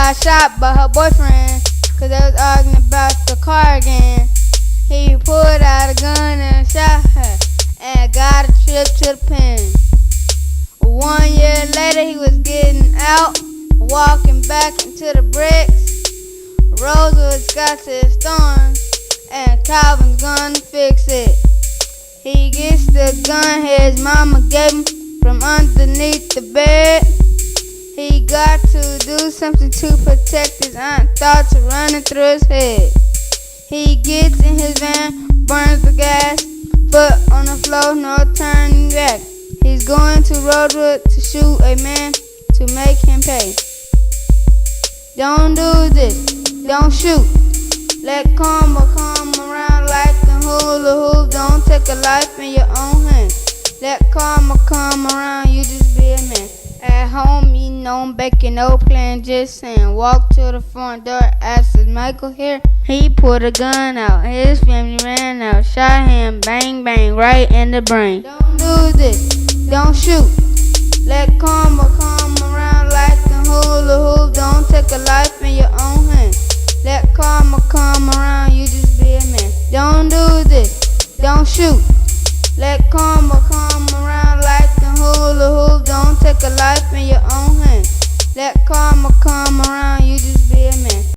got shot by her boyfriend, cause they was arguing about the car again. He pulled out a gun and shot her, and got a trip to the pen. 1 year later, he was getting out, walking back into the bricks. Rosewood got to his storm, and Calvin's gonna fix it. He gets the gun his mama gave him from underneath the bed. He got to do something to protect his aunt. Thoughts are running through his head. He gets in his van, burns the gas, foot on the floor, no turning back. He's going to Rosewood to shoot a man to make him pay. Don't do this, don't shoot. Let karma come around like the hula hoop. Don't take a life in your own hands. Let karma come around, you just be a man. At home, eating on bacon, no plan, just saying. Walk to the front door, asked, is Michael here? He pulled a gun out, his family ran out, shot him, bang, bang, right in the brain. Don't do this, don't shoot. Let karma come around like the hula hoop. Don't take a life in your own hands. Let karma come around, you just be a man. Don't do this, don't shoot. Let karma come around like the hula hoop. Don't take a life in your own hands. Let karma come around, you just